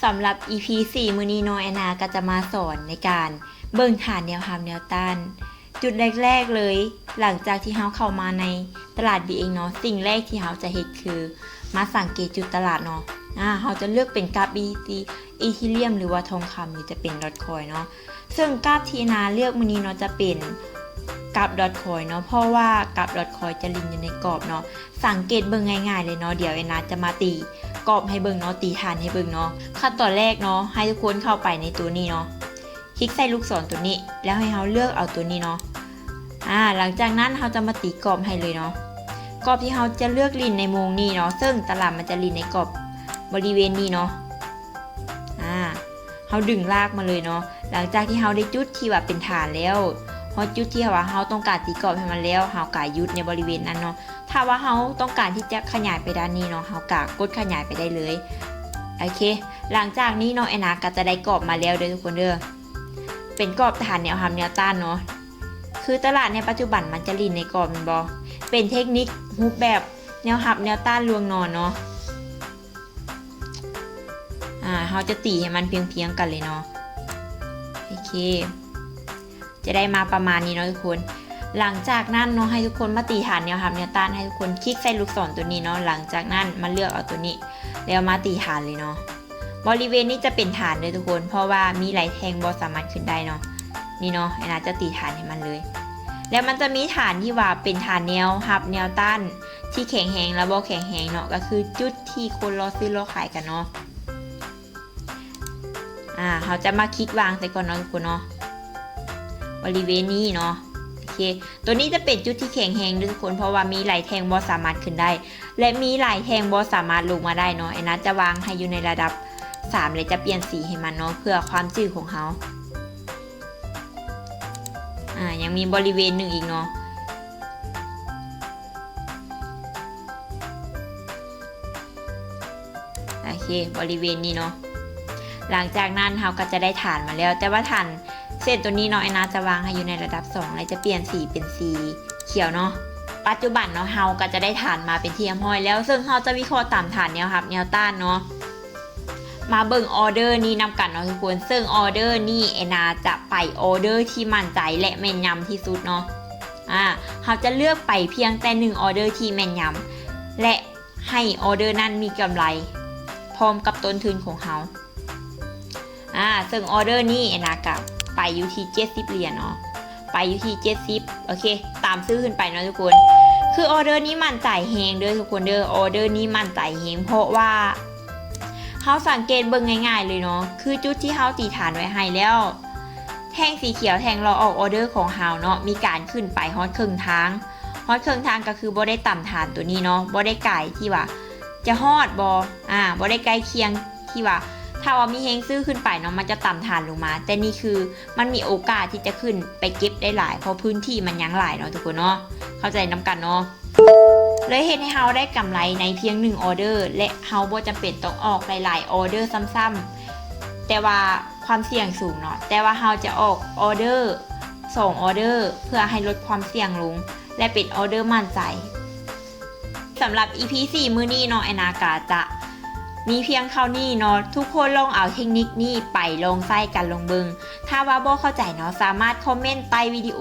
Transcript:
สำหรับ EP 4 มื้อนี้น้องแอนนาก็จะมาสอนในการเบิ่งฐานแนวหามแนวต้านจุดแรกๆเลยหลังจากที่เฮาเข้ามาในตลาด BX เนาะสิ่งแรกที่เฮาจะเฮ็ดคือมาสังเกตจุดตลาดเนาะเฮาจะเลือกเป็นกราฟ BTC อีเธเรียมหรือว่าทองคำหรือจะเป็นดอทคอยเนาะซึ่งกราฟที่แอนนาเลือกมื้อนี้เนาะจะเป็นกราฟดอทคอยเนาะเพราะว่ากราฟดอทคอยจะลิงอยู่ในกรอบเนาะสังเกตเบิ่งง่ายๆเลยเนาะเดี๋ยวแอนนาจะมาตีกรอบให้เบิ่งเนาะตีฐานให้เบิ่งเนาะขั้นตอนแรกเนาะให้ทุกคนเข้าไปในตัวนี้เนาะคลิกใส่ลูกศรตัวนี้แล้วให้เราเลือกเอาตัวนี้เนาะหลังจากนั้นเราจะมาตีกรอบให้เลยเนาะกรอบที่เราจะเลือกลินในมุมนี้เนาะซึ่งตลาดมันจะลินในกรอบบริเวณนี้เนาะเราดึงลากมาเลยเนาะหลังจากที่เราได้จุดที่ว่าเป็นฐานแล้วพอจุดที่ว่าเราต้องการตีกรอบให้มันแล้วเรากะยุดในบริเวณนั้นเนาะถ้าว่าเราต้องการที่จะขยายไปด้านนี้เนาะเรากะกดขยายไปได้เลยโอเคหลังจากนี้เนาะแอนนาก็จะได้กรอบมาแล้วเด้อทุกคนเด้อเป็นกรอบฐานแนวหามแนวต้านเนาะคือตลาดในปัจจุบันมันจะลินในกรอบมันบ่เป็นเทคนิครูปแบบแนวหับแนวต้านลวงนอนเนาะเราจะตีให้มันเพียงกันเลยเนาะโอเคจะได้มาประมาณนี้เนาะทุกคนหลังจากนั้นเนาะให้ทุกคนมาตีฐานแนวหับแนวต้านให้ทุกคนคลิกใส่ลูกศรตัวนี้เนาะหลังจากนั้นมาเลือกเอาตัวนี้แล้วมาตีฐานเลยเนาะบริเวณนี้จะเป็นฐานเลยทุกคนเพราะว่ามีไหลแทงบอสามารถขึ้นได้เนาะนี่เนาะไอ้นาจะตีฐานให้มันเลยแล้วมันจะมีฐานที่ว่าเป็นฐานแนวหับแนวต้านที่แข็งแหงและบอแข็งแหงเนาะก็คือจุดที่คนรอซื้อรอขายกันเนาะเขาจะมาคลิกวางใส่ก่อนเนาะทุกคนเนาะบริเวณนี้เนาะโอเคตัวนี้จะเป็นจุดที่แข็งแหงทุกคนเพราะว่ามีไหลแทงบอสามารถขึ้นได้และมีไหลแทงบอสามารถลงมาได้เนาะไอ้นัทจะวางให้อยู่ในระดับ3เลยจะเปลี่ยนสีให้มันเนาะเพื่อความจืดของเขายังมีบริเวณหนึ่งอีกเนาะโอเคบริเวณนี้เนาะหลังจากนั้นเราก็จะได้ฐานมาแล้วแต่ว่าฐานเส้นตัวนี้เนาะไอ้นาจะวางให้อยู่ในระดับ2เลยจะเปลี่ยนสีเป็นสีเขียวเนาะปัจจุบันเนาะเราก็จะได้ฐานมาเป็นที่เรียบร้อยแล้วซึ่งเราจะวิเคราะห์ตามฐานแนวรับแนวต้านเนาะมาเบิ่งออเดอร์นี้นำกันเนาะทุกคนซึ่งออเดอร์นี้ไอ้นาจะไปออเดอร์ที่มั่นใจและแม่นยำที่สุดเนาะเราจะเลือกไปเพียงแต่1ออเดอร์ที่แม่นยำและให้ออเดอร์นั้นมีกำไรพร้อมกับต้นทุนของเขาซึ่งออเดอร์นี้ไอ้นากับไปอยู่ที่70เหรียญเนาะไปอยู่ที่70โอเคตามซื้อขึ้นไปเนาะทุกคนคือออเดอร์นี้มั่นใจแฮงเด้อทุกคนเด้อออเดอร์นี้มั่นใจแฮงเพราะว่าเขาสังเกตเบิ่งง่ายๆเลยเนาะคือจุดที่เขาตีฐานไว้ให้แล้วแท่งสีเขียวแท่งรอออกออเดอร์ของเขาเนาะมีการขึ้นไปฮอตครึ่งทางฮอตครึ่งทางก็คือบ่ได้ต่ำฐานตัวนี้เนาะบ่ได้ไกลที่ว่าจะฮอดบ่ได้ใกล้เคียงที่ว่าถ้าว่ามีเฮงซื้อขึ้นไปเนาะมันจะต่ำฐานลงมาแต่นี่คือมันมีโอกาสที่จะขึ้นไปเก็บได้หลายเพราะพื้นที่มันยังหลายเนาะทุกคนเนาะเข้าใจนำกันเนาะเลยเห็นให้เฮาได้กำไรในเพียง1ออเดอร์และเฮาบ่จำเป็นต้องออกหลายๆออเดอร์ซ้ำๆแต่ว่าความเสี่ยงสูงเนาะแต่ว่าเฮาจะออกออเดอร์2ออเดอร์เพื่อให้ลดความเสี่ยงลงและเป็นออเดอร์มั่นใจสำหรับ EP 4 มื้อนี้เนาะไอ้นากาจะมีเพียงเท่านี้เนาะทุกคนลองเอาเทคนิคนี้ไปลองใช้กันลองเบิ่งถ้าว่าบ่เข้าใจเนาะสามารถคอมเมนต์ใต้วิดีโอ